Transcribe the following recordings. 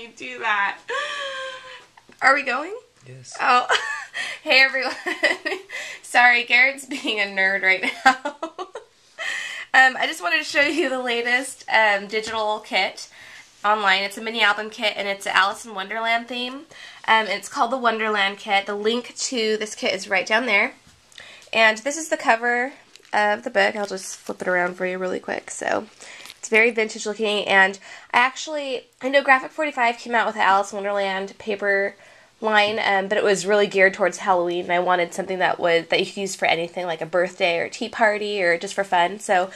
me do that. Are we going? Yes. Oh, hey everyone. Sorry, Garrett's being a nerd right now. I just wanted to show you the latest digital kit online. It's a mini album kit and it's an Alice in Wonderland theme. It's called the Wonderland kit. The link to this kit is right down there. And this is the cover of the book. I'll just flip it around for you really quick. So it's very vintage looking, and I know Graphic 45 came out with the Alice in Wonderland paper line, but it was really geared towards Halloween, and I wanted something that you could use for anything, like a birthday or a tea party or just for fun. So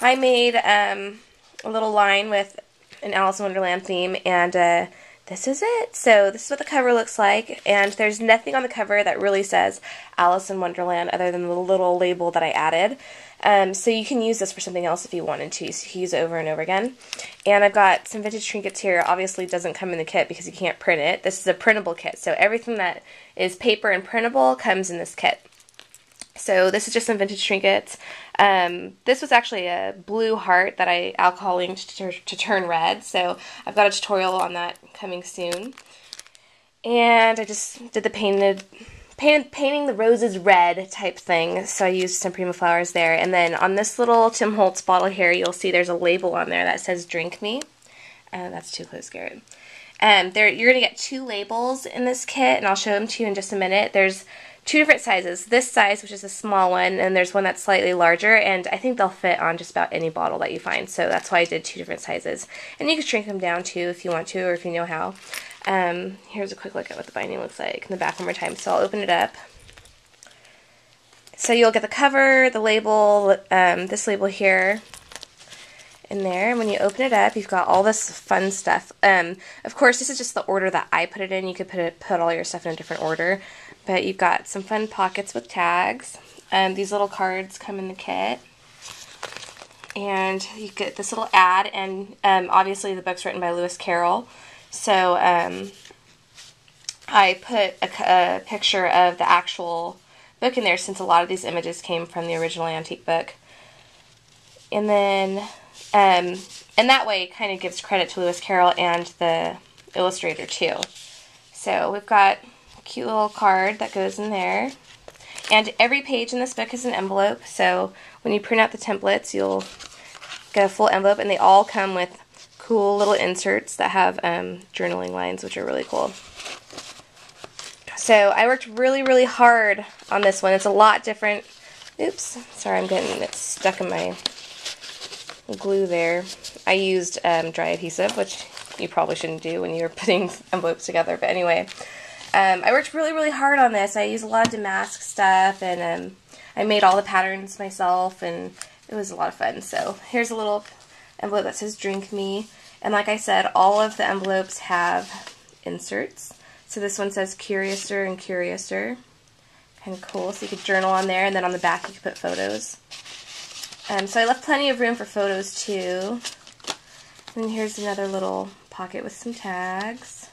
I made a little line with an Alice in Wonderland theme, and this is it. So this is what the cover looks like, and there's nothing on the cover that really says Alice in Wonderland other than the little label that I added. So you can use this for something else if you wanted to, so you can use it over and over again. And I've got some vintage trinkets here. Obviously it doesn't come in the kit because you can't print it. This is a printable kit, so everything that is paper and printable comes in this kit. So this is just some vintage trinkets. This was actually a blue heart that I alcohol inked to turn red, so I've got a tutorial on that coming soon. And I just did the painting the roses red type thing, so I used some Prima flowers there. And then on this little Tim Holtz bottle here, you'll see there's a label on there that says "Drink Me." That's too close, Garrett. You're going to get 2 labels in this kit, and I'll show them to you in just a minute. There's 2 different sizes. This size, which is a small one, and there's one that's slightly larger, and I think they'll fit on just about any bottle that you find, so that's why I did 2 different sizes. And you can shrink them down too if you want to, or if you know how. Here's a quick look at what the binding looks like in the back one more time, so I'll open it up. So you'll get the cover, the label, this label here, in there, and when you open it up, you've got all this fun stuff. Of course, this is just the order that I put it in. You could put all your stuff in a different order, but you've got some fun pockets with tags. These little cards come in the kit, and you get this little ad, and obviously the book's written by Lewis Carroll, so I put a picture of the actual book in there since a lot of these images came from the original antique book. And then and that way it kind of gives credit to Lewis Carroll and the illustrator too. So we've got a cute little card that goes in there. And every page in this book is an envelope, so when you print out the templates, you'll get a full envelope, and they all come with cool little inserts that have journaling lines, which are really cool. So I worked really, really hard on this one. It's a lot different. Oops, sorry, I'm getting it stuck in my glue there. I used dry adhesive, which you probably shouldn't do when you're putting envelopes together, but anyway. I worked really, really hard on this. I used a lot of damask stuff, and I made all the patterns myself, and it was a lot of fun. So here's a little envelope that says "Drink Me," and like I said, all of the envelopes have inserts. So this one says "Curiouser and Curiouser." Kind of cool. So you could journal on there, and then on the back you could put photos. So I left plenty of room for photos too. And here's another little pocket with some tags.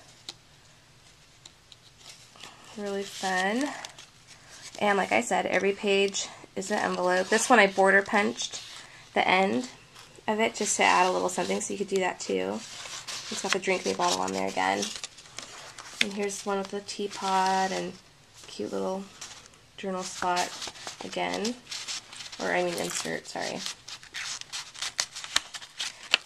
Really fun. And like I said, every page is an envelope. This one I border punched the end of it just to add a little something, so you could do that too. It's got the Drink Me bottle on there again. And here's one with the teapot and cute little journal spot again. Or I mean insert, sorry.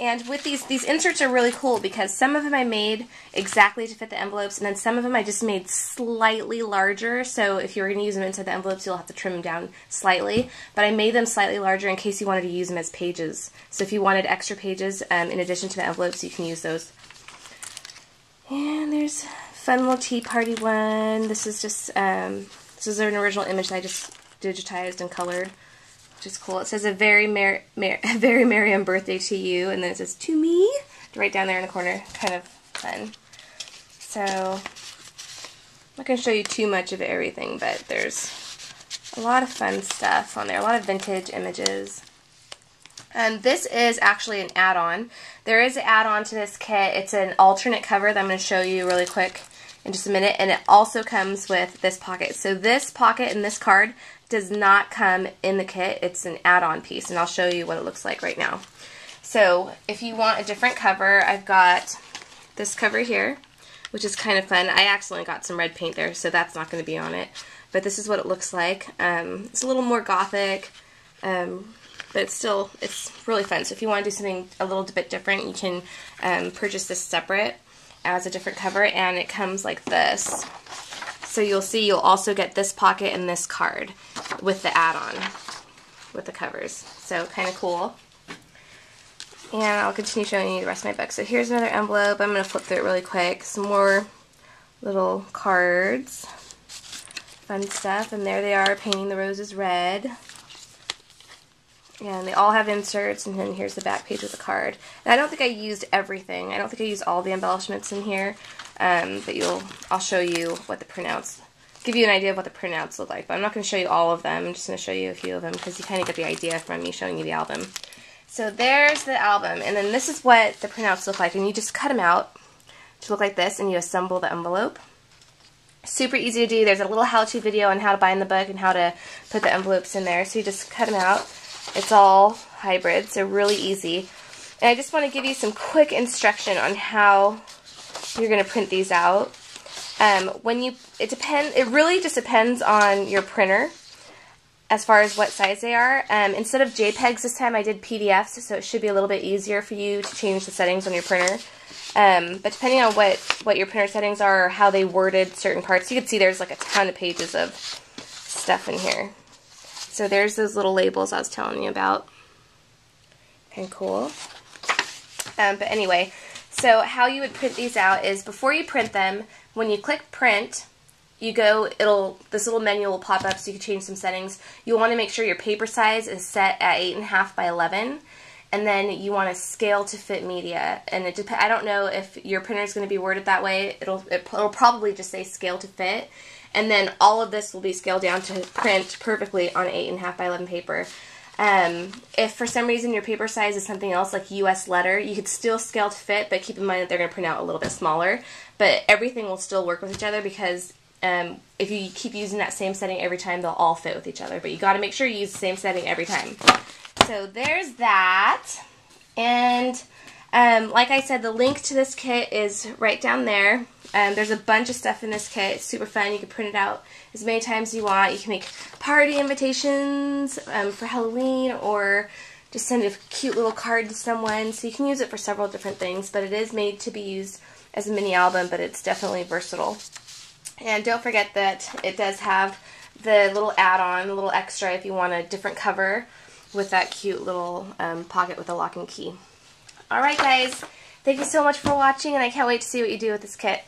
And with these inserts are really cool because some of them I made exactly to fit the envelopes, and then some of them I just made slightly larger, so if you were going to use them inside the envelopes, you'll have to trim them down slightly. But I made them slightly larger in case you wanted to use them as pages. So if you wanted extra pages in addition to the envelopes, you can use those. And there's a fun little tea party one. This is just, this is an original image that I just digitized and colored, which is cool. It says a very Marion birthday to you, and then it says to me right down there in the corner. Kind of fun. So I'm not going to show you too much of everything, but there's a lot of fun stuff on there, a lot of vintage images. This is actually an add-on. There is an add-on to this kit. It's an alternate cover that I'm going to show you really quick in just a minute, and it also comes with this pocket. So this pocket and this card does not come in the kit. It's an add-on piece, and I'll show you what it looks like right now. So if you want a different cover, I've got this cover here, which is kind of fun. I accidentally got some red paint there, so that's not going to be on it. But this is what it looks like. It's a little more gothic, but it's really fun. So if you want to do something a little bit different, you can purchase this separate as a different cover, and it comes like this. So you'll see you'll also get this pocket and this card with the add-on with the covers. So kind of cool. And I'll continue showing you the rest of my book. So here's another envelope. I'm going to flip through it really quick. Some more little cards. Fun stuff. And there they are, painting the roses red. And they all have inserts, and then here's the back page with the card. And I don't think I used everything. I don't think I used all the embellishments in here. But I'll show you what the printouts, give you an idea of what the printouts look like. But I'm not going to show you all of them. I'm just going to show you a few of them because you kind of get the idea from me showing you the album. So there's the album, and then this is what the printouts look like. And you just cut them out to look like this, and you assemble the envelope. Super easy to do. There's a little how-to video on how to bind the book and how to put the envelopes in there. So you just cut them out. It's all hybrid, so really easy. And I just want to give you some quick instruction on how you're going to print these out. It really just depends on your printer as far as what size they are. Instead of JPEGs this time, I did PDFs, so it should be a little bit easier for you to change the settings on your printer. But depending on what your printer settings are or how they worded certain parts, you can see there's like a ton of pages of stuff in here. So there's those little labels I was telling you about. Kind of cool. But anyway, so how you would print these out is before you print them, when you click print, you go, this little menu will pop up so you can change some settings. You want to make sure your paper size is set at 8.5 by 11, and then you want to scale to fit media. And I don't know if your printer is going to be worded that way. It'll probably just say scale to fit, and then all of this will be scaled down to print perfectly on 8.5 by 11 paper. If for some reason your paper size is something else like US letter, you could still scale to fit, but keep in mind that they're going to print out a little bit smaller. But everything will still work with each other because if you keep using that same setting every time, they'll all fit with each other. But you got to make sure you use the same setting every time. So there's that. And like I said, the link to this kit is right down there. There's a bunch of stuff in this kit. It's super fun. You can print it out as many times as you want. You can make party invitations for Halloween, or just send a cute little card to someone. So you can use it for several different things, but it is made to be used as a mini album, but it's definitely versatile. And don't forget that it does have the little add-on, the little extra if you want a different cover with that cute little pocket with a lock and key. Alright guys, thank you so much for watching, and I can't wait to see what you do with this kit.